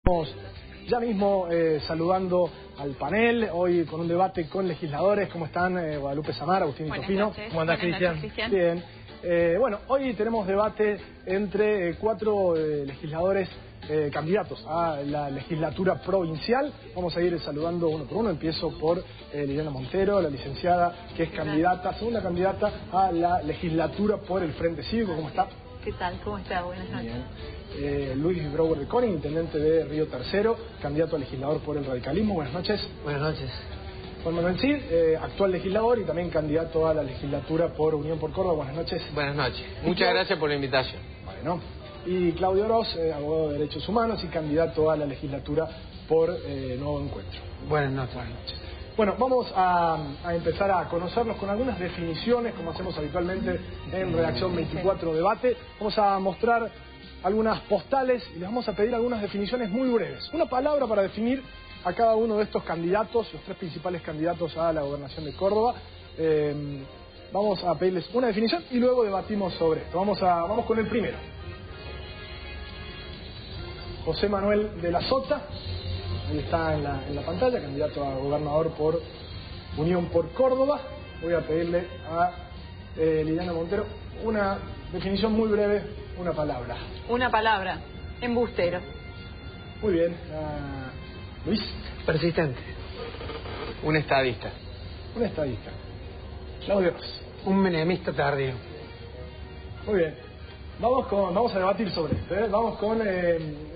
Estamos ya mismo saludando al panel, hoy con un debate con legisladores. ¿Cómo están? Guadalupe Samar, Agustín Tofino. ¿Cómo andás, Cristian? Bien. Bueno, hoy tenemos debate entre cuatro legisladores candidatos a la legislatura provincial. Vamos a ir saludando uno por uno. Empiezo por Liliana Montero, la licenciada, que es candidata, segunda candidata a la legislatura por el Frente Cívico. ¿Cómo está? ¿Qué tal? ¿Cómo está? Buenas noches. Luis Brouwer de Koning, intendente de Río Tercero, candidato a legislador por el radicalismo. Buenas noches. Buenas noches. Juan Manuel Cid, actual legislador y también candidato a la legislatura por Unión por Córdoba. Buenas noches. Buenas noches. Muchas gracias por la invitación. Bueno. Y Claudio Oroz, abogado de Derechos Humanos y candidato a la legislatura por Nuevo Encuentro. Buenas noches. Buenas noches. Bueno, vamos a empezar a conocernos con algunas definiciones, como hacemos habitualmente en Redacción 24 Debate. Vamos a mostrar algunas postales y les vamos a pedir algunas definiciones muy breves. Una palabra para definir a cada uno de estos candidatos, los tres principales candidatos a la gobernación de Córdoba. Vamos a pedirles una definición y luego debatimos sobre esto. Vamos con el primero. José Manuel de la Sota, ahí está en la pantalla, candidato a gobernador por Unión por Córdoba. Voy a pedirle a Liliana Montero una definición muy breve, una palabra. Una palabra, embustero. Muy bien. Luis. Persistente. Un estadista. Un estadista. Claudio. Un menemista tardío. Muy bien. Vamos a debatir sobre esto, ¿eh? Vamos con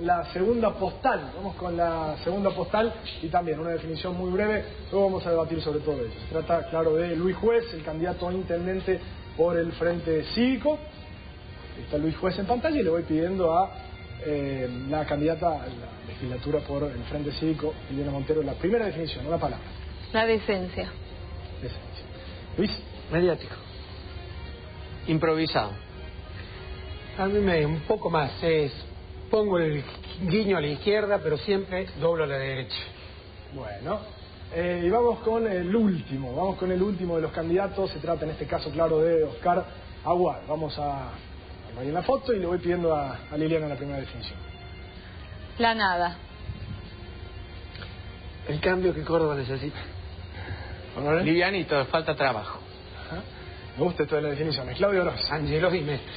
la segunda postal. Vamos con la segunda postal y también una definición muy breve. Luego vamos a debatir sobre todo eso. Se trata, claro, de Luis Juez, el candidato a intendente por el Frente Cívico. Está Luis Juez en pantalla y le voy pidiendo a la candidata a la legislatura por el Frente Cívico, Liliana Montero, la primera definición, una palabra. La decencia. Decencia. Luis. Mediático. Improvisado. A mí un poco más, pongo el guiño a la izquierda, pero siempre doblo a la derecha. Bueno, y vamos con el último de los candidatos. Se trata en este caso, claro, de Oscar Aguad. Vamos a ver en la foto y le voy pidiendo a Liliana la primera definición. La nada. El cambio que Córdoba necesita. Livianito, falta trabajo. Ajá. Me gusta esto de las definiciones. Claudio Oroz. Angelo Dimestre.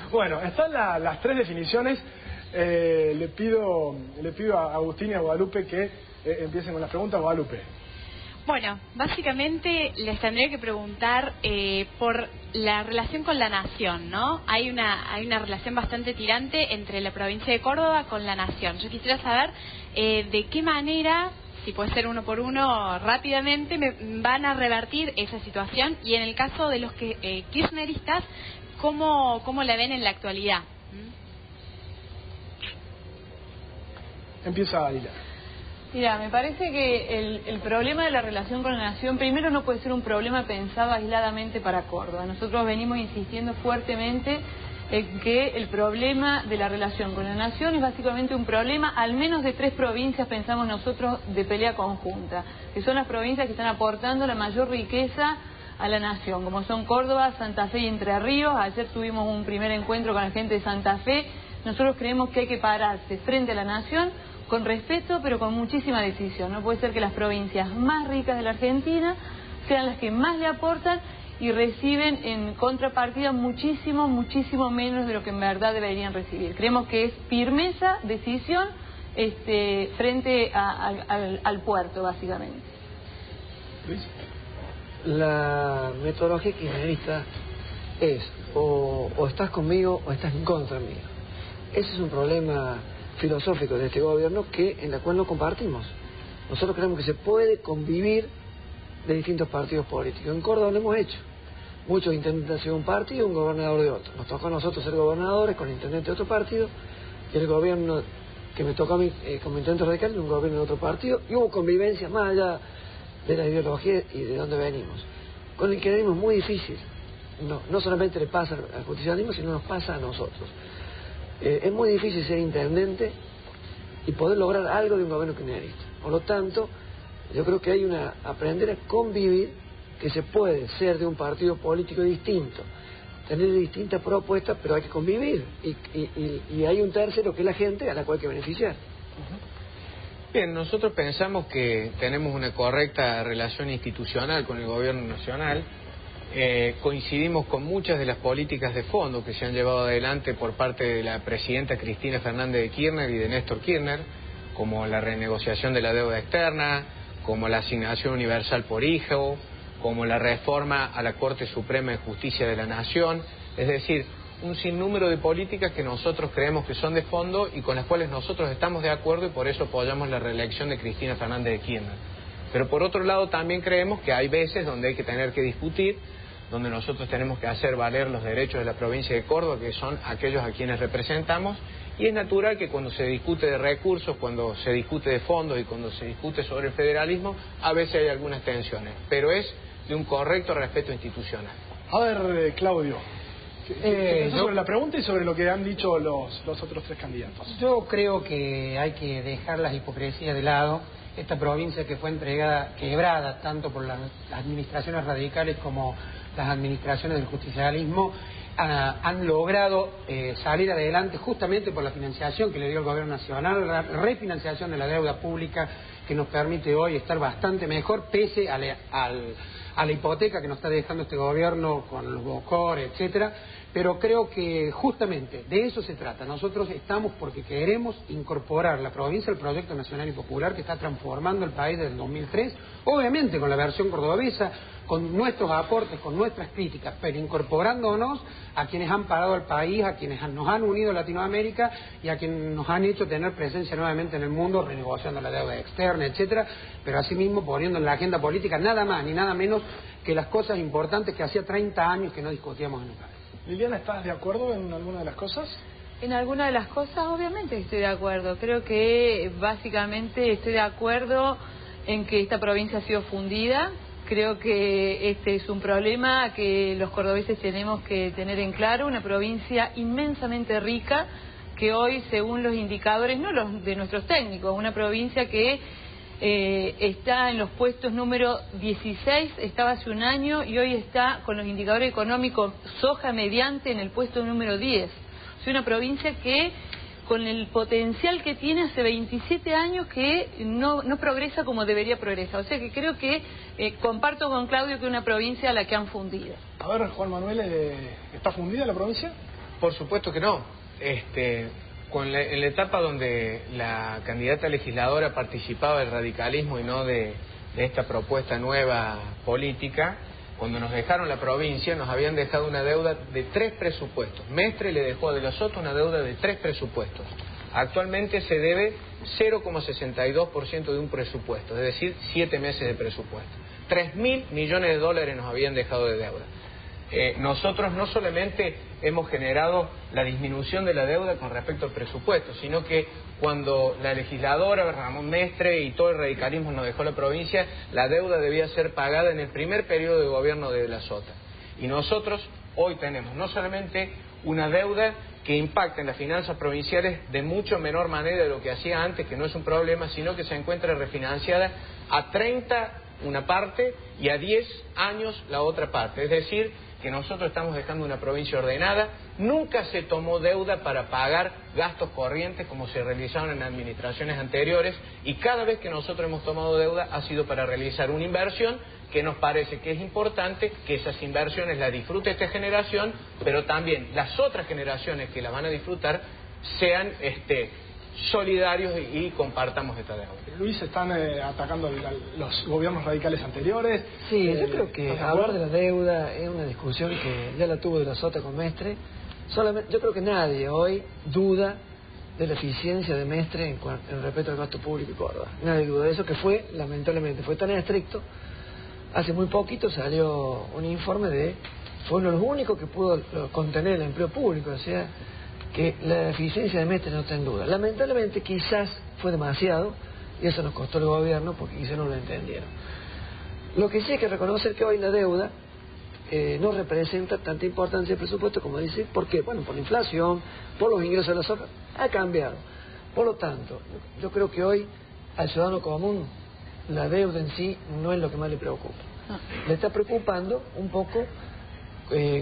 Bueno, están las tres definiciones. Le pido a Agustín y a Guadalupe que empiecen con las preguntas. Guadalupe. Bueno, básicamente les tendría que preguntar por la relación con la nación, ¿no? Hay una relación bastante tirante entre la provincia de Córdoba con la nación. Yo quisiera saber de qué manera, si puede ser uno por uno rápidamente, van a revertir esa situación y en el caso de los kirchneristas, ¿cómo la ven en la actualidad? Empieza Liliana. Mira, me parece que el problema de la relación con la nación, primero no puede ser un problema pensado aisladamente para Córdoba. Nosotros venimos insistiendo fuertemente en que el problema de la relación con la nación es básicamente un problema, al menos de tres provincias, pensamos nosotros, de pelea conjunta, que son las provincias que están aportando la mayor riqueza a la nación, como son Córdoba, Santa Fe y Entre Ríos. Ayer tuvimos un primer encuentro con la gente de Santa Fe. Nosotros creemos que hay que pararse frente a la nación con respeto, pero con muchísima decisión. No puede ser que las provincias más ricas de la Argentina sean las que más le aportan y reciben en contrapartida muchísimo menos de lo que en verdad deberían recibir. Creemos que es firmeza, decisión, frente al puerto, básicamente. Luis. La metodología kirchnerista es o estás conmigo o estás en contra mío. Ese es un problema filosófico de este gobierno en la cual no compartimos. Nosotros creemos que se puede convivir de distintos partidos políticos. En Córdoba lo hemos hecho. Muchos intendentes han sido un partido, un gobernador de otro. Nos tocó a nosotros ser gobernadores con intendente de otro partido y el gobierno que me tocó a mí como intendente radical, un gobierno de otro partido, y hubo convivencia más allá de la ideología y de dónde venimos. Con el kirchnerismo es muy difícil. No solamente le pasa al justicialismo, sino nos pasa a nosotros. Es muy difícil ser intendente y poder lograr algo de un gobierno kirchnerista. Por lo tanto, yo creo que hay aprender a convivir, que se puede ser de un partido político distinto, tener distintas propuestas, pero hay que convivir. Y hay un tercero que es la gente a la cual hay que beneficiar. Bien, nosotros pensamos que tenemos una correcta relación institucional con el gobierno nacional. Coincidimos con muchas de las políticas de fondo que se han llevado adelante por parte de la presidenta Cristina Fernández de Kirchner y de Néstor Kirchner, como la renegociación de la deuda externa, como la asignación universal por hijo, como la reforma a la Corte Suprema de Justicia de la Nación, es decir, un sinnúmero de políticas que nosotros creemos que son de fondo y con las cuales nosotros estamos de acuerdo y por eso apoyamos la reelección de Cristina Fernández de Kirchner. Pero por otro lado también creemos que hay veces donde hay que tener que discutir, donde nosotros tenemos que hacer valer los derechos de la provincia de Córdoba, que son aquellos a quienes representamos, y es natural que cuando se discute de recursos, cuando se discute de fondos y cuando se discute sobre el federalismo, a veces hay algunas tensiones, pero es de un correcto respeto institucional. A ver, Claudio, sobre la pregunta y sobre lo que han dicho los otros tres candidatos. Yo creo que hay que dejar las hipocresías de lado. Esta provincia que fue entregada, quebrada tanto por las administraciones radicales como las administraciones del justicialismo, han logrado salir adelante justamente por la financiación que le dio el gobierno nacional, la refinanciación de la deuda pública que nos permite hoy estar bastante mejor pese a la hipoteca que nos está dejando este gobierno con los BOCOR, etcétera. Pero creo que justamente de eso se trata. Nosotros estamos porque queremos incorporar la provincia al proyecto nacional y popular que está transformando el país desde el 2003, obviamente con la versión cordobesa, con nuestros aportes, con nuestras críticas, pero incorporándonos a quienes han parado al país, a quienes nos han unido a Latinoamérica y a quienes nos han hecho tener presencia nuevamente en el mundo, renegociando la deuda externa, etcétera, pero asimismo poniendo en la agenda política nada más ni nada menos que las cosas importantes que hacía 30 años que no discutíamos en el país. Liliana, ¿estás de acuerdo en alguna de las cosas? En alguna de las cosas obviamente estoy de acuerdo. Creo que básicamente estoy de acuerdo en que esta provincia ha sido fundida. Creo que este es un problema que los cordobeses tenemos que tener en claro. Una provincia inmensamente rica que hoy, según los indicadores, no los de nuestros técnicos, una provincia que está en los puestos número 16, estaba hace un año y hoy está con los indicadores económicos soja mediante en el puesto número 10. Es una provincia que con el potencial que tiene hace 27 años que no progresa como debería progresar. O sea que creo que comparto con Claudio que es una provincia a la que han fundido. A ver, Juan Manuel, ¿está fundida la provincia? Por supuesto que no. En la etapa donde la candidata legisladora participaba del radicalismo y no de esta propuesta nueva política, cuando nos dejaron la provincia nos habían dejado una deuda de 3 presupuestos. Mestre le dejó a De la Sota una deuda de 3 presupuestos. Actualmente se debe 0,62% de un presupuesto, es decir, 7 meses de presupuesto. 3.000 millones de dólares nos habían dejado de deuda. Nosotros no solamente hemos generado la disminución de la deuda con respecto al presupuesto, sino que cuando la legisladora Ramón Mestre y todo el radicalismo nos dejó la provincia, la deuda debía ser pagada en el primer periodo de gobierno de De la Sota. Y nosotros hoy tenemos no solamente una deuda que impacta en las finanzas provinciales de mucho menor manera de lo que hacía antes, que no es un problema, sino que se encuentra refinanciada a 30 una parte y a 10 años la otra parte. Es decir, que nosotros estamos dejando una provincia ordenada. Nunca se tomó deuda para pagar gastos corrientes como se realizaron en administraciones anteriores, y cada vez que nosotros hemos tomado deuda ha sido para realizar una inversión que nos parece que es importante que esas inversiones las disfrute esta generación, pero también las otras generaciones que las van a disfrutar sean solidarios y compartamos esta deuda. Luis, están atacando los gobiernos radicales anteriores. Sí, yo creo que hablar de la deuda es una discusión que ya la tuvo De la Sota con Mestre. Yo creo que nadie hoy duda de la eficiencia de Mestre en respecto al gasto público en Córdoba. Nadie duda de eso, que lamentablemente fue tan estricto. Hace muy poquito salió un informe fue uno de los únicos que pudo contener el empleo público, o sea, que la eficiencia de Mestre no está en duda. Lamentablemente quizás fue demasiado y eso nos costó el gobierno porque quizás no lo entendieron. Lo que sí hay que reconocer que hoy la deuda no representa tanta importancia el presupuesto como dice. ¿Por qué? Bueno, por la inflación, por los ingresos de la soja, ha cambiado. Por lo tanto, yo creo que hoy al ciudadano común la deuda en sí no es lo que más le preocupa. Le está preocupando un poco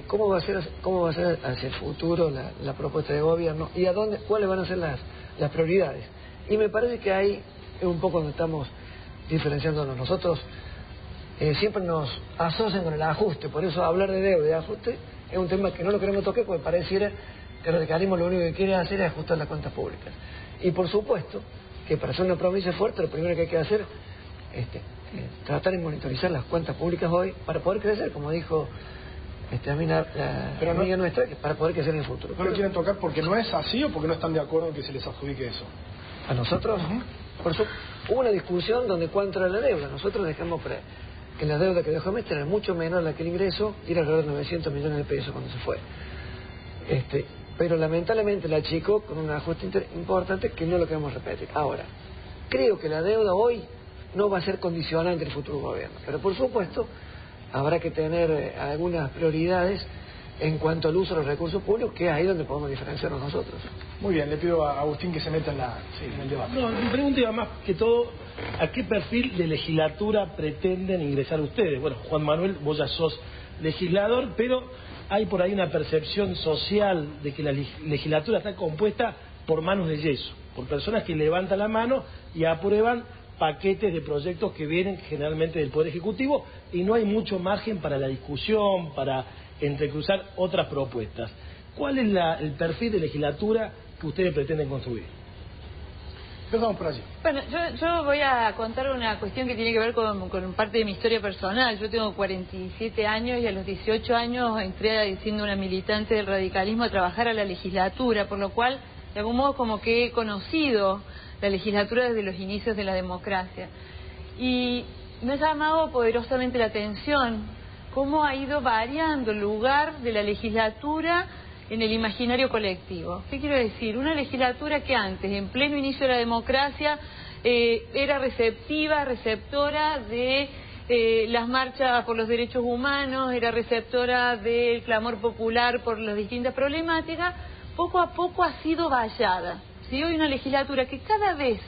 cómo va a ser hacia el futuro la propuesta de gobierno y cuáles van a ser las prioridades. Y me parece que ahí es un poco donde estamos diferenciándonos. Nosotros siempre nos asocian con el ajuste, por eso hablar de deuda y de ajuste es un tema que no lo queremos tocar porque pareciera que el radicalismo lo único que quiere hacer es ajustar las cuentas públicas. Y por supuesto que para ser una provincia fuerte lo primero que hay que hacer es tratar de monitorizar las cuentas públicas hoy para poder crecer, como dijo la amiga nuestra, para poder crecer en el futuro. ¿No lo quieren tocar porque no es así o porque no están de acuerdo en que se les adjudique eso? A nosotros, por eso, hubo una discusión donde cuánto era la deuda. Nosotros dejamos que la deuda que dejó Mestre era mucho menor a la que el ingreso, y era alrededor de 900 millones de pesos cuando se fue. Pero lamentablemente la achicó con un ajuste importante que no lo queremos repetir. Ahora, creo que la deuda hoy no va a ser condicionante del futuro gobierno, pero por supuesto habrá que tener algunas prioridades en cuanto al uso de los recursos públicos, que es ahí donde podemos diferenciarnos nosotros. Muy bien, le pido a Agustín que se meta en el debate. No, mi pregunta iba más que todo, ¿a qué perfil de legislatura pretenden ingresar ustedes? Bueno, Juan Manuel, vos ya sos legislador, pero hay por ahí una percepción social de que la legislatura está compuesta por manos de yeso, por personas que levantan la mano y aprueban paquetes de proyectos que vienen generalmente del Poder Ejecutivo y no hay mucho margen para la discusión, para entrecruzar otras propuestas. ¿Cuál es el perfil de legislatura que ustedes pretenden construir? Empezamos por allí. Bueno, yo voy a contar una cuestión que tiene que ver con parte de mi historia personal. Yo tengo 47 años y a los 18 años entré siendo una militante del radicalismo a trabajar a la legislatura, por lo cual, de algún modo, como que he conocido la legislatura desde los inicios de la democracia. Y me ha llamado poderosamente la atención cómo ha ido variando el lugar de la legislatura en el imaginario colectivo. ¿Qué quiero decir? Una legislatura que antes, en pleno inicio de la democracia, era receptora de las marchas por los derechos humanos, era receptora del clamor popular por las distintas problemáticas, poco a poco ha sido vallada. ¿Sí? Hoy una legislatura que cada vez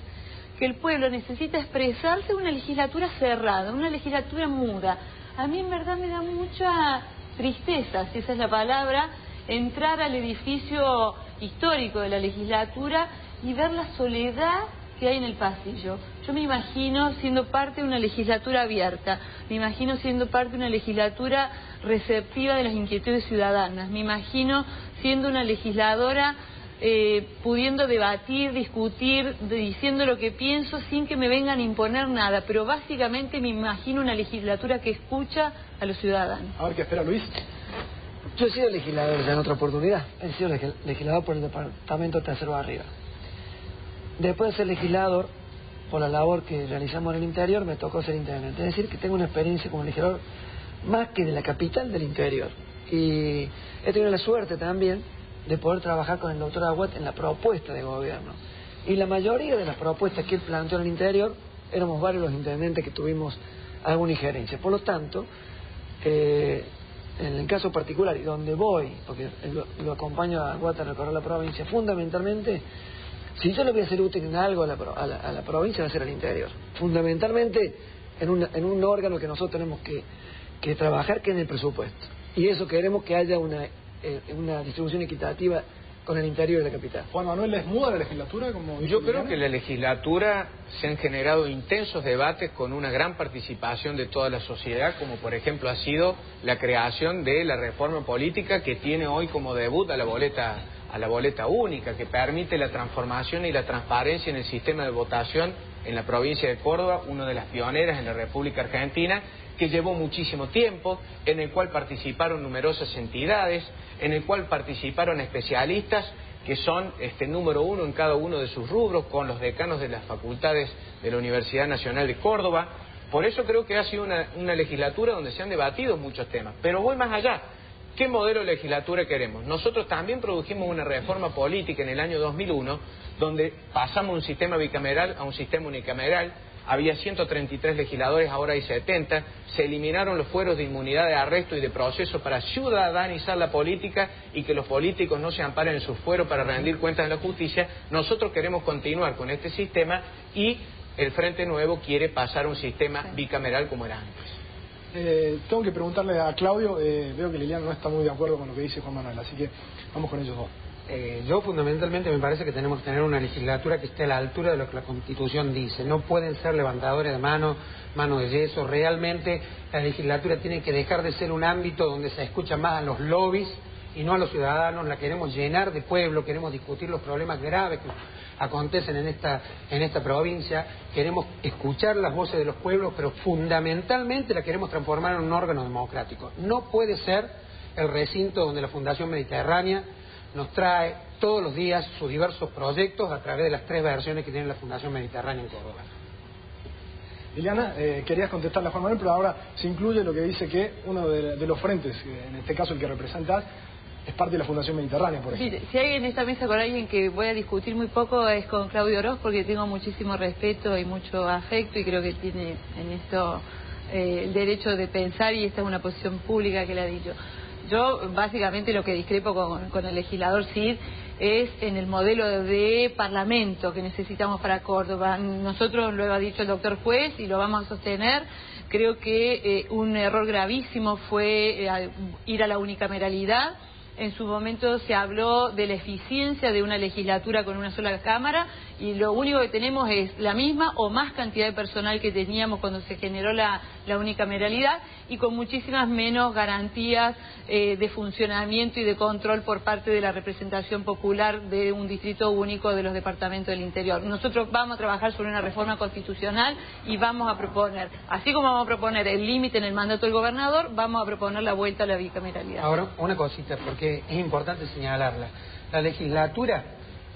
que el pueblo necesita expresarse, una legislatura cerrada, una legislatura muda. A mí en verdad me da mucha tristeza, si esa es la palabra, entrar al edificio histórico de la legislatura y ver la soledad que hay en el pasillo. Yo me imagino siendo parte de una legislatura abierta, me imagino siendo parte de una legislatura receptiva de las inquietudes ciudadanas, me imagino siendo una legisladora pudiendo debatir, discutir, diciendo lo que pienso sin que me vengan a imponer nada, pero básicamente me imagino una legislatura que escucha a los ciudadanos. A ver qué espera Luis. Yo he sido legislador ya en otra oportunidad, he sido legislador por el departamento Tercero Arriba. Después de ser legislador, por la labor que realizamos en el interior, me tocó ser intendente. Es decir, que tengo una experiencia como legislador más que de la capital del interior. Y he tenido la suerte también de poder trabajar con el doctor Aguat en la propuesta de gobierno. Y la mayoría de las propuestas que él planteó en el interior, éramos varios los intendentes que tuvimos alguna injerencia. Por lo tanto, en el caso particular, y donde voy, porque lo acompaño a Aguat a recorrer la provincia, fundamentalmente, si yo le voy a ser útil en algo a la provincia, va a ser al interior. Fundamentalmente, en un órgano que nosotros tenemos que trabajar, que es en el presupuesto. Y eso queremos que haya una distribución equitativa con el interior de la capital. Juan Manuel, ¿es muda la legislatura? Como yo creo que en la legislatura se han generado intensos debates con una gran participación de toda la sociedad, como por ejemplo ha sido la creación de la reforma política que tiene hoy como debut a la boleta única, que permite la transformación y la transparencia en el sistema de votación en la provincia de Córdoba, una de las pioneras en la República Argentina, que llevó muchísimo tiempo, en el cual participaron numerosas entidades, en el cual participaron especialistas que son número uno en cada uno de sus rubros, con los decanos de las facultades de la Universidad Nacional de Córdoba. Por eso creo que ha sido una legislatura donde se han debatido muchos temas. Pero voy más allá. ¿Qué modelo de legislatura queremos? Nosotros también produjimos una reforma política en el año 2001, donde pasamos un sistema bicameral a un sistema unicameral. Había 133 legisladores, ahora hay 70. Se eliminaron los fueros de inmunidad de arresto y de proceso para ciudadanizar la política y que los políticos no se amparen en sus fueros para rendir cuentas en la justicia. Nosotros queremos continuar con este sistema y el Frente Nuevo quiere pasar a un sistema bicameral como era antes. Tengo que preguntarle a Claudio, veo que Liliana no está muy de acuerdo con lo que dice Juan Manuel, así que vamos con ellos dos. Yo fundamentalmente me parece que tenemos que tener una legislatura que esté a la altura de lo que la Constitución dice. No pueden ser levantadores de mano de yeso. Realmente la legislatura tiene que dejar de ser un ámbito donde se escucha más a los lobbies y no a los ciudadanos. La queremos llenar de pueblo, queremos discutir los problemas graves que acontecen en esta provincia, queremos escuchar las voces de los pueblos, pero fundamentalmente la queremos transformar en un órgano democrático. No puede ser el recinto donde la Fundación Mediterránea nos trae todos los días sus diversos proyectos a través de las 3 versiones que tiene la Fundación Mediterránea en Córdoba. Liliana, querías contestarle a Juan Manuel, pero ahora se incluye lo que dice que uno de los frentes, en este caso el que representas, es parte de la Fundación Mediterránea, por ejemplo. Sí, si hay en esta mesa con alguien que voy a discutir muy poco es con Claudio Oroz, porque tengo muchísimo respeto y mucho afecto y creo que tiene en esto el derecho de pensar, y esta es una posición pública que le ha dicho. Yo básicamente lo que discrepo con el legislador Cid es en el modelo de parlamento que necesitamos para Córdoba. Nosotros lo ha dicho el doctor Juez y lo vamos a sostener. Creo que un error gravísimo fue ir a la unicameralidad. En su momento se habló de la eficiencia de una legislatura con una sola cámara y lo único que tenemos es la misma o más cantidad de personal que teníamos cuando se generó la unicameralidad y con muchísimas menos garantías de funcionamiento y de control por parte de la representación popular de un distrito único de los departamentos del interior. Nosotros vamos a trabajar sobre una reforma constitucional y vamos a proponer, así como vamos a proponer el límite en el mandato del gobernador, vamos a proponer la vuelta a la bicameralidad. Ahora, una cosita, porque es importante señalarla. La legislatura,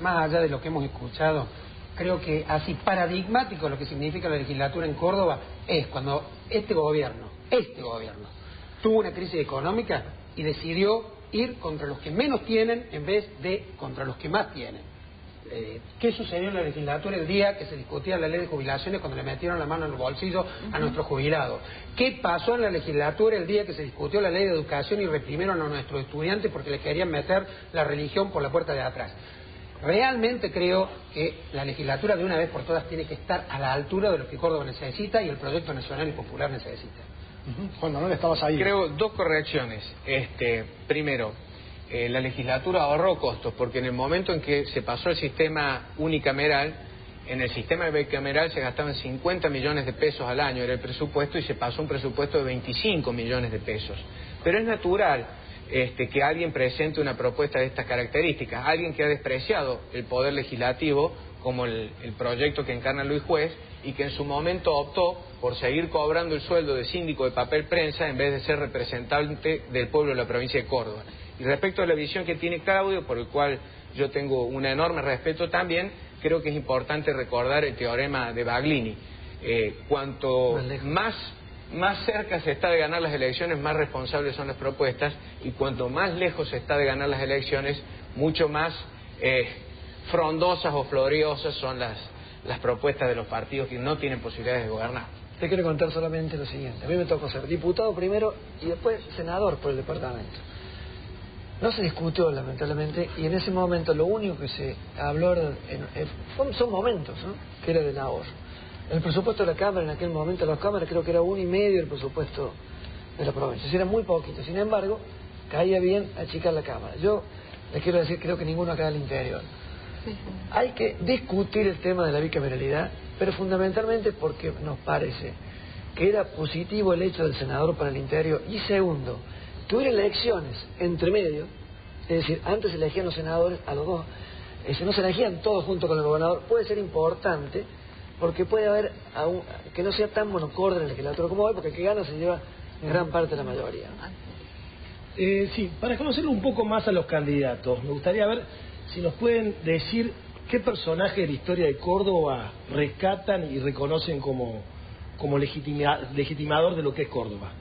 más allá de lo que hemos escuchado, creo que así paradigmático lo que significa la legislatura en Córdoba es cuando este gobierno tuvo una crisis económica y decidió ir contra los que menos tienen en vez de contra los que más tienen. ¿Qué sucedió en la legislatura el día que se discutía la ley de jubilaciones cuando le metieron la mano en el bolsillo a nuestros jubilados? ¿Qué pasó en la legislatura el día que se discutió la ley de educación y reprimieron a nuestros estudiantes porque les querían meter la religión por la puerta de atrás? Realmente creo que la legislatura de una vez por todas tiene que estar a la altura de lo que Córdoba necesita y el proyecto nacional y popular necesita. Juan Manuel, estabas ahí. Creo 2 correcciones. Primero, la legislatura ahorró costos porque en el momento en que se pasó el sistema unicameral, en el sistema bicameral se gastaban 50 millones de pesos al año, era el presupuesto, y se pasó un presupuesto de 25 millones de pesos. Pero es natural que alguien presente una propuesta de estas características, alguien que ha despreciado el poder legislativo, como el proyecto que encarna Luis Juez, y que en su momento optó por seguir cobrando el sueldo de síndico de papel prensa en vez de ser representante del pueblo de la provincia de Córdoba. Y respecto a la visión que tiene Claudio, por el cual yo tengo un enorme respeto también, creo que es importante recordar el teorema de Baglini. Cuanto más cerca se está de ganar las elecciones, más responsables son las propuestas, y cuanto más lejos se está de ganar las elecciones, mucho más frondosas o floriosas son las propuestas de los partidos que no tienen posibilidades de gobernar. Te quiero contar solamente lo siguiente. A mí me tocó ser diputado primero y después senador por el departamento. No se discutió, lamentablemente, y en ese momento lo único que se habló son momentos, ¿no?, que era del ahorro. El presupuesto de la Cámara, en aquel momento de la Cámara, creo que era 1,5 el presupuesto de la provincia. Era muy poquito. Sin embargo, caía bien achicar la Cámara. Yo les quiero decir, creo que ninguno acá del interior. Hay que discutir el tema de la bicameralidad, pero fundamentalmente porque nos parece que era positivo el hecho del senador para el interior, y segundo, que hubiera elecciones entre medio, es decir, antes se elegían los senadores a los dos, no se elegían todos junto con el gobernador. Puede ser importante porque puede haber que no sea tan monocorde en el legislatura como hoy, porque el que gana se lleva gran parte de la mayoría. Sí, para conocer un poco más a los candidatos, me gustaría ver si nos pueden decir qué personaje de la historia de Córdoba rescatan y reconocen como legitimador de lo que es Córdoba.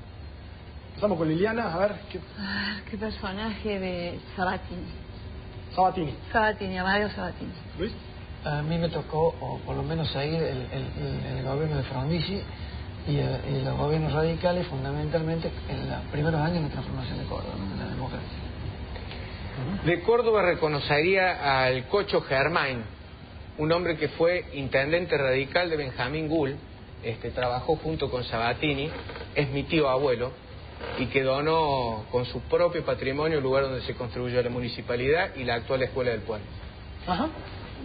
Empezamos con Liliana, a ver. ¿Qué personaje de Sabatini? Amadeo Sabatini. ¿Luis? A mí me tocó, o por lo menos seguir el gobierno de Frondizi y los gobiernos radicales, fundamentalmente en los primeros años de la transformación de Córdoba, de la democracia. De Córdoba reconocería al Cocho Germain, un hombre que fue intendente radical de Benjamín Gul, trabajó junto con Sabatini, es mi tío abuelo, y que donó con su propio patrimonio el lugar donde se construyó la municipalidad y la actual Escuela del Pueblo. Ajá.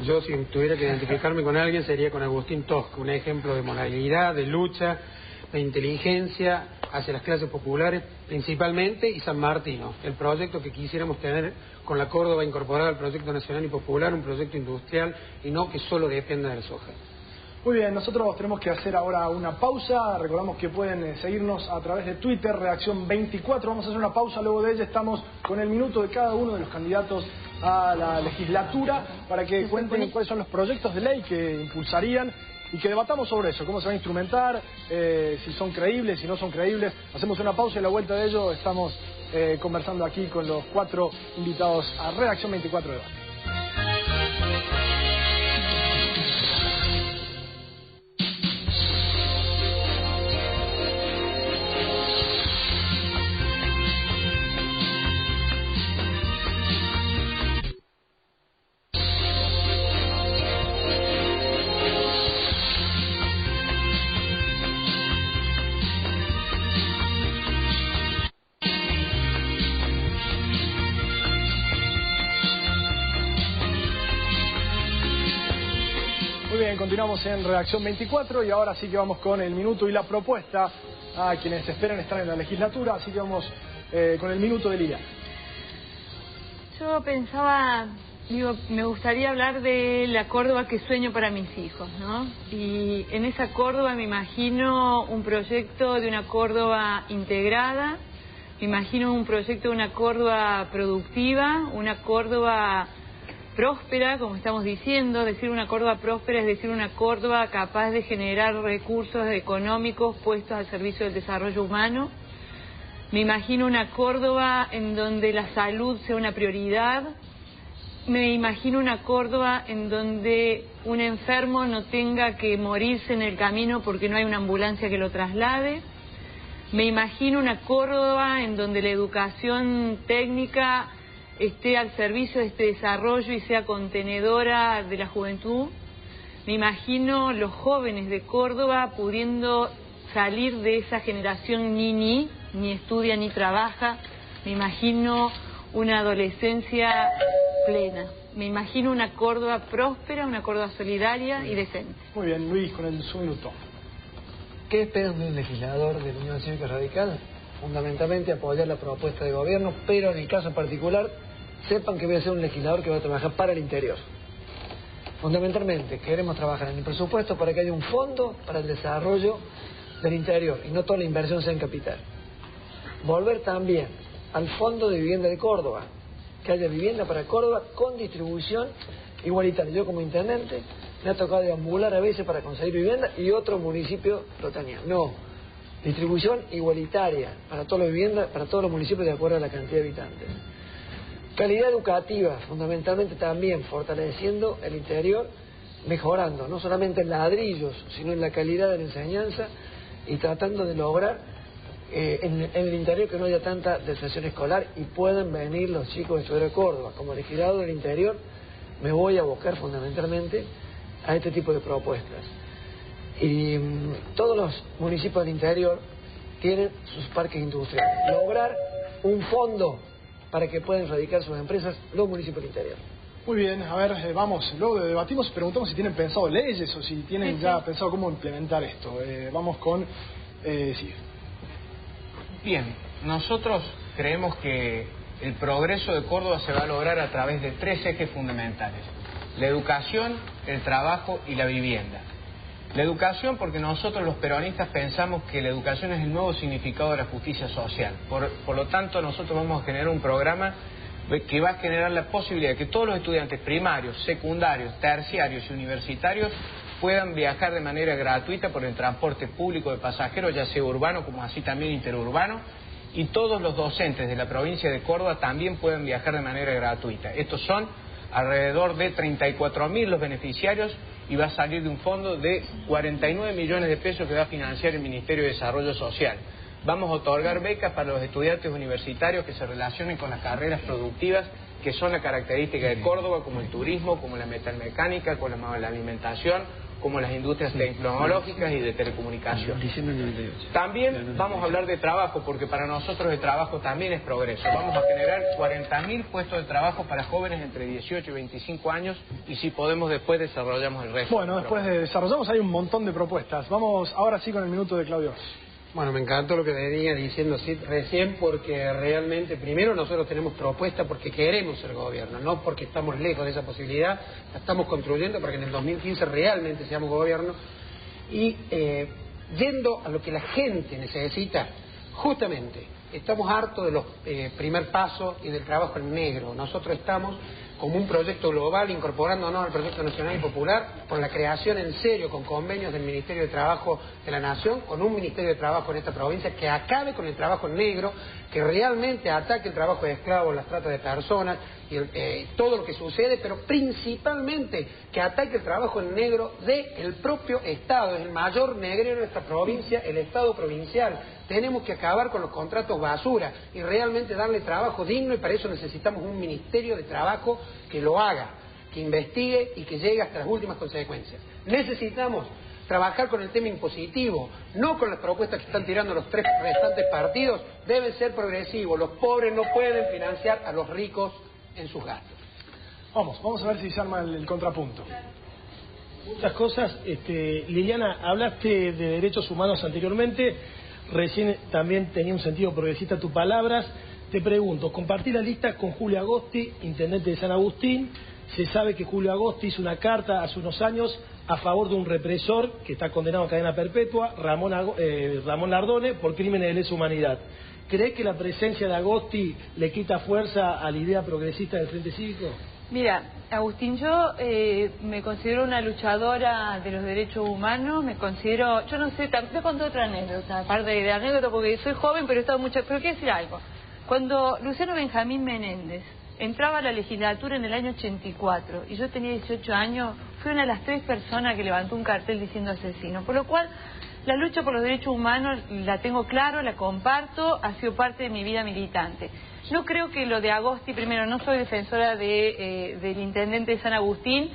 Yo, si tuviera que identificarme con alguien, sería con Agustín Tosca, un ejemplo de moralidad, de lucha, de inteligencia hacia las clases populares principalmente, y San Martino, el proyecto que quisiéramos tener con la Córdoba incorporada al proyecto nacional y popular, un proyecto industrial y no que solo dependa del soja. Muy bien, nosotros tenemos que hacer ahora una pausa. Recordamos que pueden seguirnos a través de Twitter, Reacción 24. Vamos a hacer una pausa, luego de ella estamos con el minuto de cada uno de los candidatos a la legislatura para que cuenten cuáles son los proyectos de ley que impulsarían y que debatamos sobre eso, cómo se va a instrumentar, si son creíbles, si no son creíbles. Hacemos una pausa y a la vuelta de ello estamos conversando aquí con los 4 invitados a Reacción 24 de hoy. Continuamos en Reacción 24 y ahora sí que vamos con el minuto y la propuesta a quienes esperan estar en la legislatura, así que vamos con el minuto de Liliana. Yo pensaba, me gustaría hablar de la Córdoba que sueño para mis hijos, ¿no? Y en esa Córdoba me imagino un proyecto de una Córdoba integrada, me imagino un proyecto de una Córdoba productiva, una Córdoba próspera, como estamos diciendo. Decir una Córdoba próspera es decir una Córdoba capaz de generar recursos económicos puestos al servicio del desarrollo humano. Me imagino una Córdoba en donde la salud sea una prioridad. Me imagino una Córdoba en donde un enfermo no tenga que morirse en el camino porque no hay una ambulancia que lo traslade. Me imagino una Córdoba en donde la educación técnica esté al servicio de este desarrollo y sea contenedora de la juventud. Me imagino los jóvenes de Córdoba pudiendo salir de esa generación ni estudia ni trabaja. Me imagino una adolescencia plena. Me imagino una Córdoba próspera, una Córdoba solidaria y decente. Muy bien, Luis, con su minuto. ¿Qué esperan de un legislador de la Unión Cívica Radical? Fundamentalmente apoyar la propuesta de gobierno, pero en el caso particular sepan que voy a ser un legislador que va a trabajar para el interior. Fundamentalmente queremos trabajar en el presupuesto para que haya un fondo para el desarrollo del interior y no toda la inversión sea en capital. Volver también al fondo de vivienda de Córdoba, que haya vivienda para Córdoba con distribución igualitaria. Yo como intendente me ha tocado deambular a veces para conseguir vivienda y otros municipios lo tenían. No, distribución igualitaria para todas las viviendas, para todos los municipios de acuerdo a la cantidad de habitantes. Calidad educativa, fundamentalmente también fortaleciendo el interior, mejorando no solamente en ladrillos, sino en la calidad de la enseñanza y tratando de lograr en el interior que no haya tanta deserción escolar y puedan venir los chicos de estudiar a Córdoba. Como legislador del interior me voy a buscar fundamentalmente a este tipo de propuestas. Y todos los municipios del interior tienen sus parques industriales. Lograr un fondo para que puedan radicar sus empresas los municipios del interior. Muy bien, a ver, vamos, luego debatimos y preguntamos si tienen pensado leyes o si tienen ya pensado cómo implementar esto. Vamos con... sí. Bien, nosotros creemos que el progreso de Córdoba se va a lograr a través de 3 ejes fundamentales: la educación, el trabajo y la vivienda. La educación, porque nosotros los peronistas pensamos que la educación es el nuevo significado de la justicia social. Por lo tanto, nosotros vamos a generar un programa que va a generar la posibilidad de que todos los estudiantes primarios, secundarios, terciarios y universitarios puedan viajar de manera gratuita por el transporte público de pasajeros, ya sea urbano como así también interurbano, y todos los docentes de la provincia de Córdoba también puedan viajar de manera gratuita. Estos son alrededor de 34.000 los beneficiarios y va a salir de un fondo de 49 millones de pesos que va a financiar el Ministerio de Desarrollo Social. Vamos a otorgar becas para los estudiantes universitarios que se relacionen con las carreras productivas que son la característica de Córdoba, como el turismo, como la metalmecánica, como la alimentación como las industrias tecnológicas y de telecomunicación. También vamos a hablar de trabajo, porque para nosotros el trabajo también es progreso. Vamos a generar 40.000 puestos de trabajo para jóvenes entre 18 y 25 años, y si podemos después desarrollamos el resto. Bueno, después desarrollamos, hay un montón de propuestas. Vamos ahora sí con el minuto de Claudio. Bueno, me encantó lo que venía diciendo Cid recién, porque realmente primero nosotros tenemos propuesta porque queremos ser gobierno, no porque estamos lejos de esa posibilidad, la estamos construyendo para que en el 2015 realmente seamos gobierno. Y yendo a lo que la gente necesita, justamente estamos hartos de los primer pasos y del trabajo en negro. Nosotros estamos como un proyecto global incorporándonos al proyecto nacional y popular, con la creación en serio, con convenios del Ministerio de Trabajo de la Nación, con un Ministerio de Trabajo en esta provincia que acabe con el trabajo en negro, que realmente ataque el trabajo de esclavos, las tratas de personas y todo lo que sucede, pero principalmente que ataque el trabajo en negro del propio Estado. Es el mayor negrero de nuestra provincia, el Estado provincial. Tenemos que acabar con los contratos basura y realmente darle trabajo digno, y para eso necesitamos un Ministerio de Trabajo que lo haga, que investigue y que llegue hasta las últimas consecuencias. Necesitamos trabajar con el tema impositivo, no con las propuestas que están tirando los 3 restantes partidos. Deben ser progresivos. Los pobres no pueden financiar a los ricos en sus gastos. Vamos a ver si se arma el contrapunto. Muchas cosas. Liliana, hablaste de derechos humanos anteriormente, recién también tenía un sentido progresista tus palabras. Te pregunto, compartí la lista con Julio Agosti, intendente de San Agustín. Se sabe que Julio Agosti hizo una carta hace unos años a favor de un represor que está condenado a cadena perpetua, Ramón Lardone, por crímenes de lesa humanidad. ¿Crees que la presencia de Agosti le quita fuerza a la idea progresista del Frente Cívico? Mira, Agustín, yo me considero una luchadora de los derechos humanos, yo no sé, te conté otra anécdota, aparte de anécdota porque soy joven, pero he estado mucho, pero quiero decir algo. Cuando Luciano Benjamín Menéndez entraba a la legislatura en el año 84 y yo tenía 18 años, fui una de las 3 personas que levantó un cartel diciendo asesino, por lo cual la lucha por los derechos humanos la tengo claro, la comparto, ha sido parte de mi vida militante. No creo que lo de Agosti, primero, no soy defensora del intendente de San Agustín.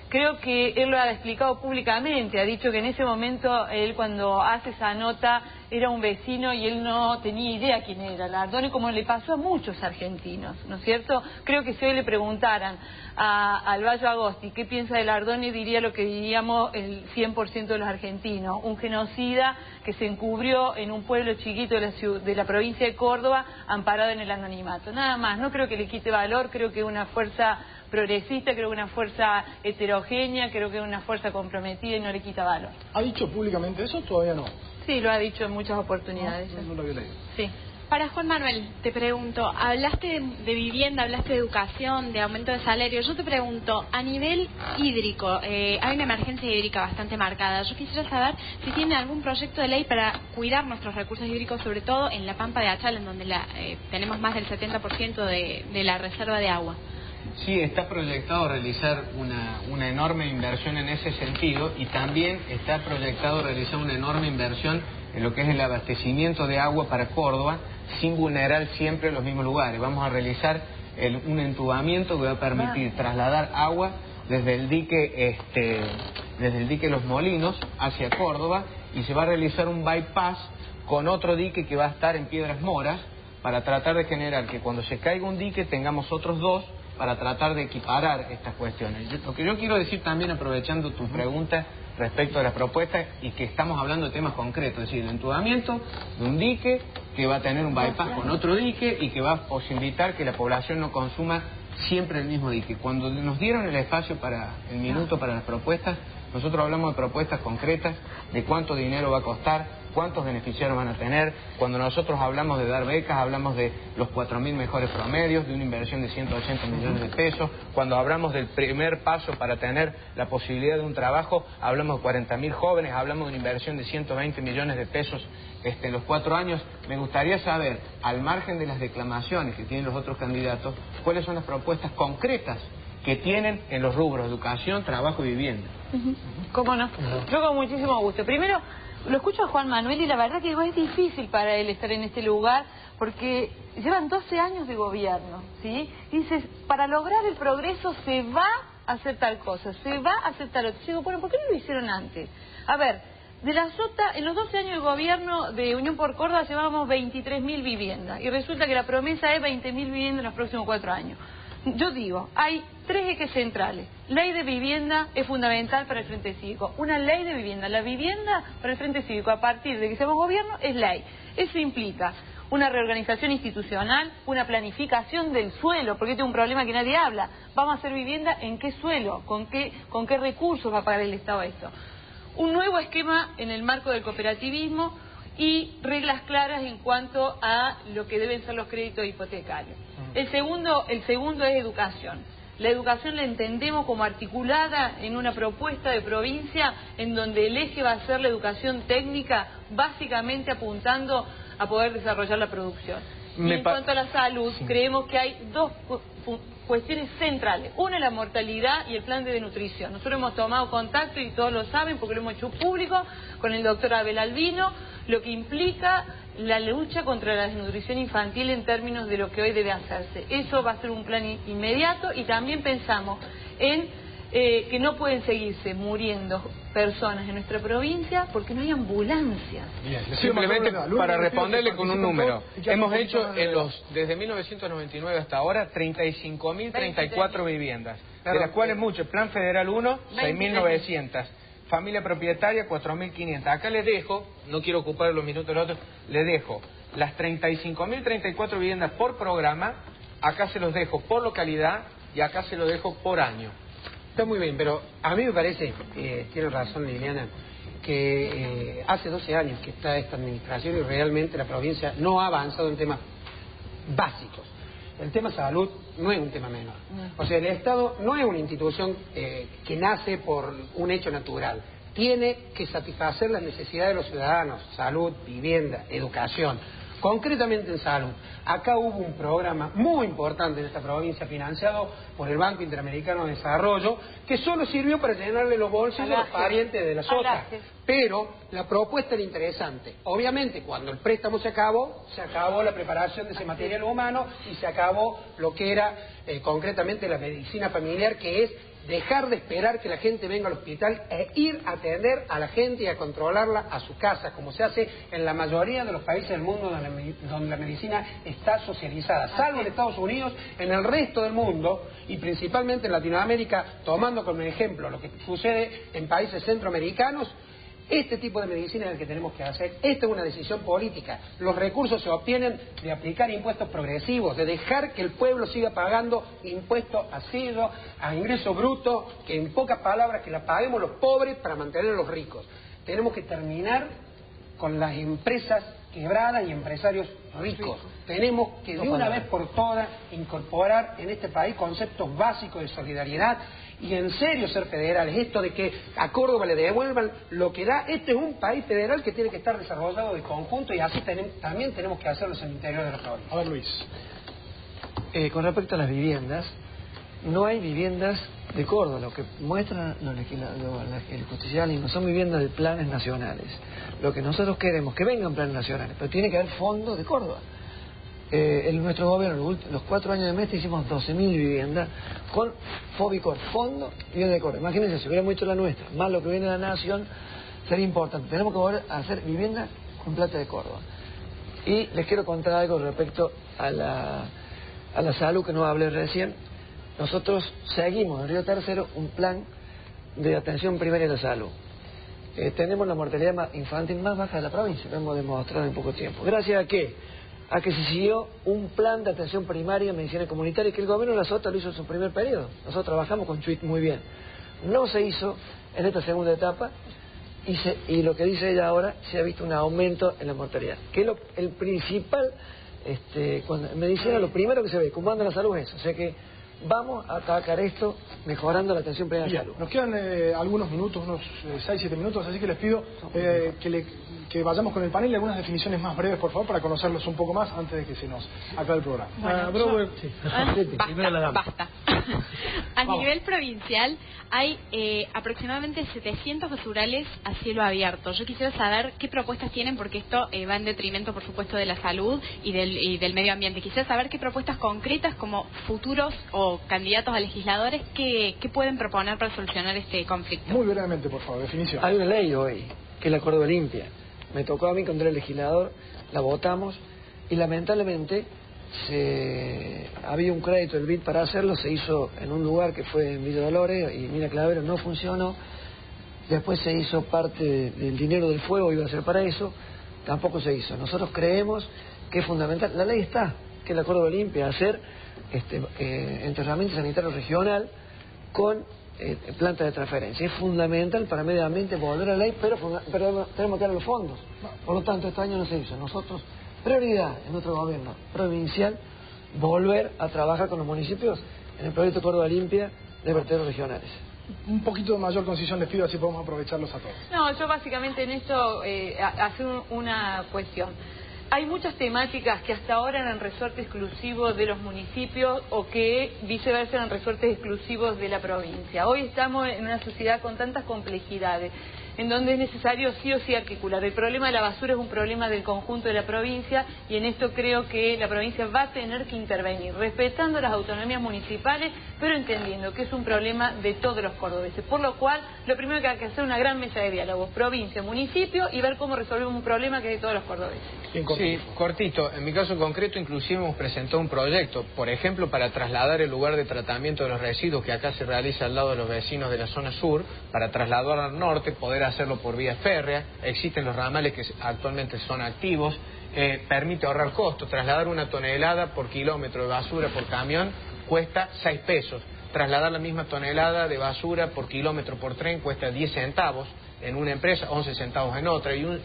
Creo que él lo ha explicado públicamente, ha dicho que en ese momento él, cuando hace esa nota, era un vecino y él no tenía idea quién era Lardone, como le pasó a muchos argentinos, ¿no es cierto? Creo que si hoy le preguntaran al Bayo Agosti qué piensa de Lardone, diría lo que diríamos el 100% de los argentinos, un genocida que se encubrió en un pueblo chiquito de la provincia de Córdoba, amparado en el anonimato. Nada más, no creo que le quite valor, creo que es una fuerza progresista, creo que una fuerza heterogénea, creo que es una fuerza comprometida y no le quita valor. ¿Ha dicho públicamente eso? Todavía no. Sí, lo ha dicho en muchas oportunidades. No lo había leído. Sí. Para Juan Manuel, te pregunto, hablaste de vivienda, hablaste de educación, de aumento de salario. Yo te pregunto, a nivel hídrico, hay una emergencia hídrica bastante marcada. Yo quisiera saber si tiene algún proyecto de ley para cuidar nuestros recursos hídricos, sobre todo en la Pampa de Achal, en donde tenemos más del 70% de la reserva de agua. Sí, está proyectado realizar una enorme inversión en ese sentido, y también está proyectado realizar una enorme inversión en lo que es el abastecimiento de agua para Córdoba, sin vulnerar siempre los mismos lugares. Vamos a realizar un entubamiento que va a permitir trasladar agua desde el dique Los Molinos hacia Córdoba, y se va a realizar un bypass con otro dique que va a estar en Piedras Moras, para tratar de generar que cuando se caiga un dique tengamos otros 2, para tratar de equiparar estas cuestiones. Lo que yo quiero decir también, aprovechando tu pregunta respecto a las propuestas, y que estamos hablando de temas concretos, es decir, el entubamiento de un dique que va a tener un bypass con otro dique y que va a posibilitar que la población no consuma siempre el mismo dique. Cuando nos dieron el espacio para el minuto para las propuestas, nosotros hablamos de propuestas concretas, de cuánto dinero va a costar, cuántos beneficiarios van a tener. Cuando nosotros hablamos de dar becas, hablamos de los 4.000 mejores promedios, de una inversión de 180 millones de pesos. Cuando hablamos del primer paso para tener la posibilidad de un trabajo, hablamos de 40.000 jóvenes, hablamos de una inversión de 120 millones de pesos en los 4 años. Me gustaría saber, al margen de las declamaciones que tienen los otros candidatos, cuáles son las propuestas concretas que tienen en los rubros educación, trabajo y vivienda. ¿Cómo no? Yo con muchísimo gusto. Primero, lo escucho a Juan Manuel y la verdad que es difícil para él estar en este lugar, porque llevan 12 años de gobierno, ¿sí? Y dices, para lograr el progreso se va a hacer tal cosa, se va a hacer tal otra. Digo, bueno, ¿por qué no lo hicieron antes? A ver, de la Sota, en los 12 años de gobierno de Unión por Córdoba llevábamos 23.000 viviendas y resulta que la promesa es 20.000 viviendas en los próximos 4 años. Yo digo, hay 3 ejes centrales. Ley de vivienda es fundamental para el Frente Cívico. Una ley de vivienda. La vivienda para el Frente Cívico, a partir de que seamos gobierno, es ley. Eso implica una reorganización institucional, una planificación del suelo, porque este es un problema que nadie habla. ¿Vamos a hacer vivienda en qué suelo? ¿Con qué recursos va a pagar el Estado esto? Un nuevo esquema en el marco del cooperativismo y reglas claras en cuanto a lo que deben ser los créditos hipotecarios. El segundo es educación. La educación la entendemos como articulada en una propuesta de provincia en donde el eje va a ser la educación técnica, básicamente apuntando a poder desarrollar la producción. Y en cuanto a la salud, creemos que hay 2 cuestiones centrales. Una es la mortalidad y el plan de desnutrición. Nosotros hemos tomado contacto, y todos lo saben porque lo hemos hecho público, con el doctor Abel Albino, lo que implica la lucha contra la desnutrición infantil en términos de lo que hoy debe hacerse. Eso va a ser un plan inmediato, y también pensamos en que no pueden seguirse muriendo personas en nuestra provincia porque no hay ambulancias. Simplemente para responderle con un número, hemos hecho desde 1999 hasta ahora 35.034 viviendas, de las cuales muchas, Plan Federal 1, 6.900, familia propietaria 4.500. Acá les dejo, no quiero ocupar los minutos de los otros, les dejo las 35.034 viviendas por programa, acá se los dejo por localidad y acá se los dejo por año. Está muy bien, pero a mí me parece, tiene razón Liliana, que hace 12 años que está esta administración y realmente la provincia no ha avanzado en temas básicos. El tema salud no es un tema menor. O sea, el Estado no es una institución que nace por un hecho natural. Tiene que satisfacer las necesidades de los ciudadanos: salud, vivienda, educación. Concretamente en salud, acá hubo un programa muy importante en esta provincia financiado por el Banco Interamericano de Desarrollo que solo sirvió para llenarle los bolsillos a los parientes de la Sota. Pero la propuesta era interesante. Obviamente, cuando el préstamo se acabó la preparación de ese material humano y se acabó lo que era concretamente la medicina familiar, que es dejar de esperar que la gente venga al hospital e ir a atender a la gente y a controlarla a su casa, como se hace en la mayoría de los países del mundo donde la medicina está socializada, salvo en Estados Unidos. En el resto del mundo, y principalmente en Latinoamérica, tomando como ejemplo lo que sucede en países centroamericanos, este tipo de medicina es el que tenemos que hacer. Esta es una decisión política. Los recursos se obtienen de aplicar impuestos progresivos, de dejar que el pueblo siga pagando impuestos a sello, a ingreso bruto, que en pocas palabras que la paguemos los pobres para mantener a los ricos. Tenemos que terminar con las empresas quebradas y empresarios ricos. Tenemos que de una vez por todas incorporar en este país conceptos básicos de solidaridad y en serio ser federales. Esto de que a Córdoba le devuelvan lo que da, este es un país federal que tiene que estar desarrollado de conjunto, y así también tenemos que hacerlo en el interior de la provincia. A ver, Luis. Con respecto a las viviendas, no hay viviendas de Córdoba. Lo que muestran el justicialismo son viviendas de planes nacionales. Lo que nosotros queremos, que vengan planes nacionales, pero tiene que haber fondos de Córdoba. En nuestro gobierno, los 4 años de Mestre, hicimos 12.000 viviendas con Fobicor, fondo y vivienda de Córdoba. Imagínense, si hubiéramos hecho la nuestra, más lo que viene de la Nación, sería importante. Tenemos que volver a hacer vivienda con plata de Córdoba. Y les quiero contar algo respecto a la salud, que no hablé recién. Nosotros seguimos en Río Tercero un plan de atención primaria de la salud. Tenemos la mortalidad infantil más baja de la provincia, lo hemos demostrado en poco tiempo. ¿Gracias a qué? A que se siguió un plan de atención primaria en medicina comunitaria que el gobierno de la Sota lo hizo en su primer periodo. Nosotros trabajamos con Chuit muy bien. No se hizo en esta segunda etapa y lo que dice ella ahora, se ha visto un aumento en la mortalidad. Que es el principal, en medicina lo primero que se ve, cómo anda la salud es eso. O sea que vamos a atacar esto mejorando la atención primaria de salud. Nos quedan algunos minutos, unos 6-7 minutos, así que les pido que vayamos con el panel y algunas definiciones más breves, por favor, para conocerlos un poco más antes de que se nos acabe el programa. Bueno, basta. A nivel provincial hay aproximadamente 700 basurales a cielo abierto. Yo quisiera saber qué propuestas tienen, porque esto va en detrimento, por supuesto, de la salud y del medio ambiente. Quisiera saber qué propuestas concretas como futuros o o candidatos a legisladores, ¿qué pueden proponer para solucionar este conflicto? Muy brevemente, por favor, definición. Hay una ley hoy, que es la Córdoba Limpia. Me tocó a mí cuando era el legislador, la votamos y lamentablemente había un crédito del BID para hacerlo, se hizo en un lugar que fue en Villa Dolores y Mina Clavero, no funcionó. Después se hizo parte del dinero del fuego, iba a ser para eso, tampoco se hizo. Nosotros creemos que es fundamental, la ley está, que es la Córdoba Limpia, hacer enterramiento sanitario regional con planta de transferencia. Es fundamental para medio ambiente volver a la ley, pero tenemos que dar los fondos. Por lo tanto, este año no se hizo. Nosotros, prioridad en nuestro gobierno provincial, volver a trabajar con los municipios en el proyecto Córdoba Limpia de vertederos regionales. Un poquito de mayor concisión les pido, así podemos aprovecharlos a todos. No, yo básicamente en esto hacer una cuestión. Hay muchas temáticas que hasta ahora eran resorte exclusivo de los municipios o que viceversa eran resortes exclusivos de la provincia. Hoy estamos en una sociedad con tantas complejidades, en donde es necesario sí o sí articular. El problema de la basura es un problema del conjunto de la provincia y en esto creo que la provincia va a tener que intervenir, respetando las autonomías municipales, pero entendiendo que es un problema de todos los cordobeses. Por lo cual, lo primero que hay que hacer es una gran mesa de diálogo, provincia, municipio, y ver cómo resolvemos un problema que es de todos los cordobeses. Sí, cortito. En mi caso concreto, inclusive hemos presentado un proyecto, por ejemplo, para trasladar el lugar de tratamiento de los residuos que acá se realiza al lado de los vecinos de la zona sur, para trasladarlo al norte, poder hacerlo por vía férrea. Existen los ramales que actualmente son activos, permite ahorrar costos. Trasladar 1 tonelada por kilómetro de basura por camión cuesta 6 pesos. Trasladar la misma tonelada de basura por kilómetro por tren cuesta 10 centavos en una empresa, 11 centavos en otra, y un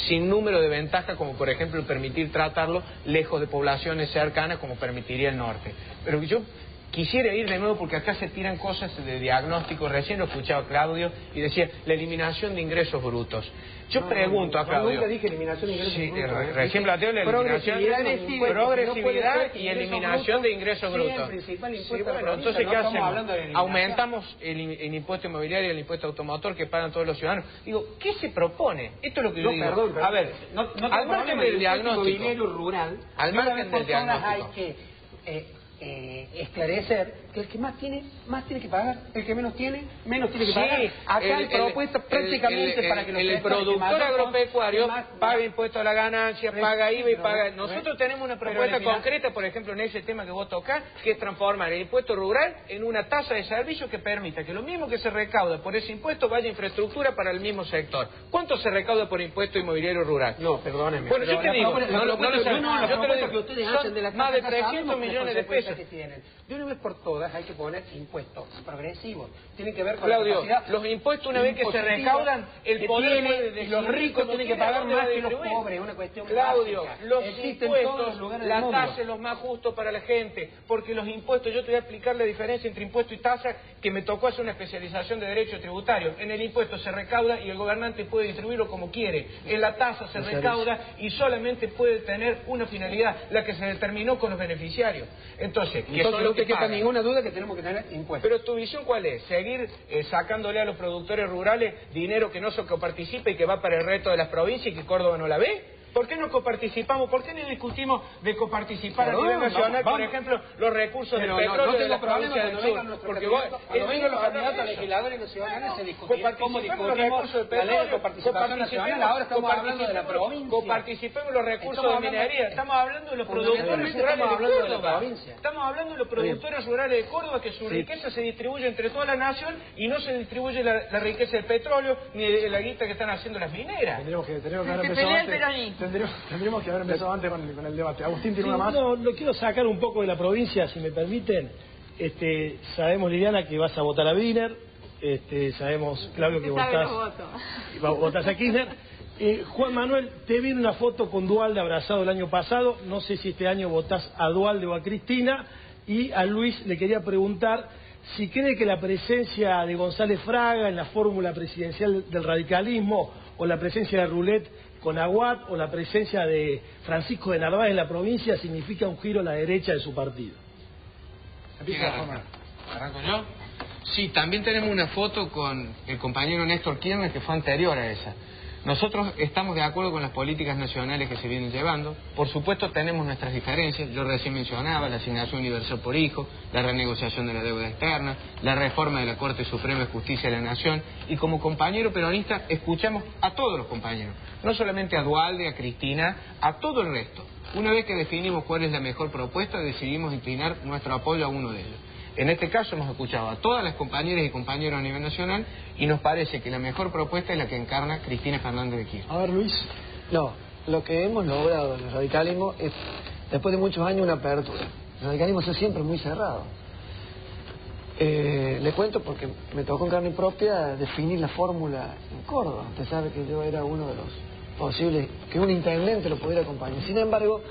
sinnúmero de ventajas, como por ejemplo permitir tratarlo lejos de poblaciones cercanas, como permitiría el norte. Pero yo quisiera ir de nuevo porque acá se tiran cosas de diagnóstico. Recién lo escuchaba Claudio y decía la eliminación de ingresos brutos. Yo pregunto a Claudio. Nunca dije eliminación de ingresos brutos. Recién planteo la eliminación, progresividad y eliminación de ingresos brutos. Entonces ¿qué hacemos? Aumentamos el impuesto inmobiliario y el impuesto automotor que pagan todos los ciudadanos. Digo, ¿qué se propone? Esto es lo que yo digo. Perdón. A ver, al margen del diagnóstico, al margen del diagnóstico, hay que esclarecer que el que más tiene que pagar, el que menos tiene que pagar. Acá hay propuestas prácticamente para que los el productor agropecuario paga impuesto a la ganancia, paga IVA y paga. Nosotros tenemos una propuesta concreta, por ejemplo, en ese tema que vos tocás, que es transformar el impuesto rural en una tasa de servicio que permita que lo mismo que se recauda por ese impuesto vaya a infraestructura para el mismo sector. ¿Cuánto se recauda por impuesto inmobiliario rural? No, perdóneme. Bueno, yo te digo, son más de 300 millones de pesos que tienen. De una vez por todas hay que poner impuestos progresivos. Tienen que ver con Claudio, la capacidad. Los impuestos una vez que se recaudan, el poder puede y los ricos tienen que pagar más que los pobres, es una cuestión Claudio, básica. los Existen impuestos, todos los lugares del la mundo. tasa es lo más justo para la gente, porque los impuestos, yo te voy a explicar la diferencia entre impuesto y tasa, que me tocó hacer una especialización de derecho tributario. En el impuesto se recauda y el gobernante puede distribuirlo como quiere. En la tasa se recauda y solamente puede tener una finalidad, la que se determinó con los beneficiarios. Entonces No te quepa ninguna duda que tenemos que tener impuestos. Pero tu visión, ¿cuál es? ¿Seguir sacándole a los productores rurales dinero que no se coparticipa y que va para el resto de las provincias y que Córdoba no la ve? ¿Por qué no coparticipamos? ¿Por qué no discutimos de coparticipar a nivel nacional, por ejemplo, los recursos del petróleo de la provincia del sur? Porque cuando vengan los candidatos a legisladores nacionales se discutirá cómo discutimos la ley de coparticipación nacional. Ahora estamos hablando de la provincia. Coparticipemos los recursos de minería. Estamos hablando de los productores rurales de Córdoba. Estamos hablando de los productores rurales de Córdoba, que su riqueza se distribuye entre toda la nación y no se distribuye la riqueza del petróleo ni de la guita que están haciendo las mineras. Tendríamos que haber empezado antes. Tendríamos que haber empezado antes con el debate. Agustín, ¿tiene una más? No, lo quiero sacar un poco de la provincia, si me permiten. Sabemos, Liliana, que vas a votar a Wiener. Sabemos, Claudio, que votás a Kirchner. Juan Manuel, te vi en una foto con Duhalde abrazado el año pasado. No sé si este año votás a Duhalde o a Cristina. Y a Luis le quería preguntar si cree que la presencia de González Fraga en la fórmula presidencial del radicalismo, o la presencia de Rulet con Aguad, o la presencia de Francisco de Narváez en la provincia significa un giro a la derecha de su partido. ¿Arranco yo? Sí, también tenemos una foto con el compañero Néstor Kirchner que fue anterior a esa. Nosotros estamos de acuerdo con las políticas nacionales que se vienen llevando. Por supuesto tenemos nuestras diferencias. Yo recién mencionaba la asignación universal por hijo, la renegociación de la deuda externa, la reforma de la Corte Suprema de Justicia de la Nación. Y como compañero peronista escuchamos a todos los compañeros, no solamente a Dualde, a Cristina, a todo el resto. Una vez que definimos cuál es la mejor propuesta, decidimos inclinar nuestro apoyo a uno de ellos. En este caso hemos escuchado a todas las compañeras y compañeros a nivel nacional y nos parece que la mejor propuesta es la que encarna Cristina Fernández de Kirchner. A ver, Luis. No, lo que hemos logrado en el radicalismo es, después de muchos años, una apertura. El radicalismo es siempre muy cerrado. Le cuento porque me tocó en carne propia definir la fórmula en Córdoba. Usted sabe que yo era uno de los posibles, que un intendente lo pudiera acompañar. Sin embargo,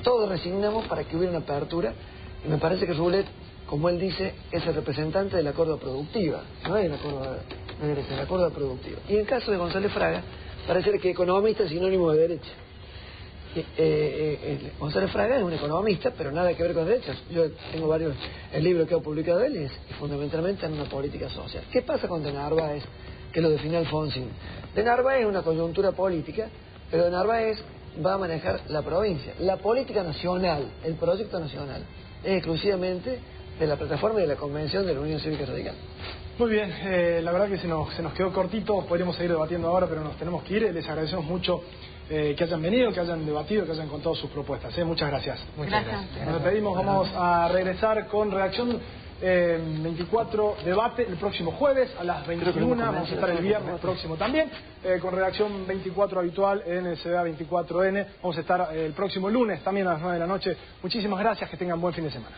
todos resignamos para que hubiera una apertura y me parece que Rulet, como él dice, es el representante de la Córdoba productiva, no es la Córdoba de derecha, es la Córdoba productiva. Y en el caso de González Fraga, parece que economista es sinónimo de derecha. González Fraga es un economista, pero nada que ver con derechas. Yo tengo el libro que ha publicado él es fundamentalmente en una política social. ¿Qué pasa con De Narváez? Que lo define Alfonsín. De Narváez es una coyuntura política, pero De Narváez va a manejar la provincia. La política nacional, el proyecto nacional, es exclusivamente de la plataforma y de la convención de la Unión Cívica Radical. Muy bien, la verdad que se nos quedó cortito, podríamos seguir debatiendo ahora, pero nos tenemos que ir. Les agradecemos mucho que hayan venido, que hayan debatido, que hayan contado sus propuestas. Muchas gracias. Muchas gracias. Nos despedimos, vamos a regresar con Redacción 24 debate el próximo jueves a las 21, vamos a estar el viernes próximo también, con Redacción 24 habitual en el CDA 24N, vamos a estar el próximo lunes también a las 9 de la noche. Muchísimas gracias, que tengan buen fin de semana.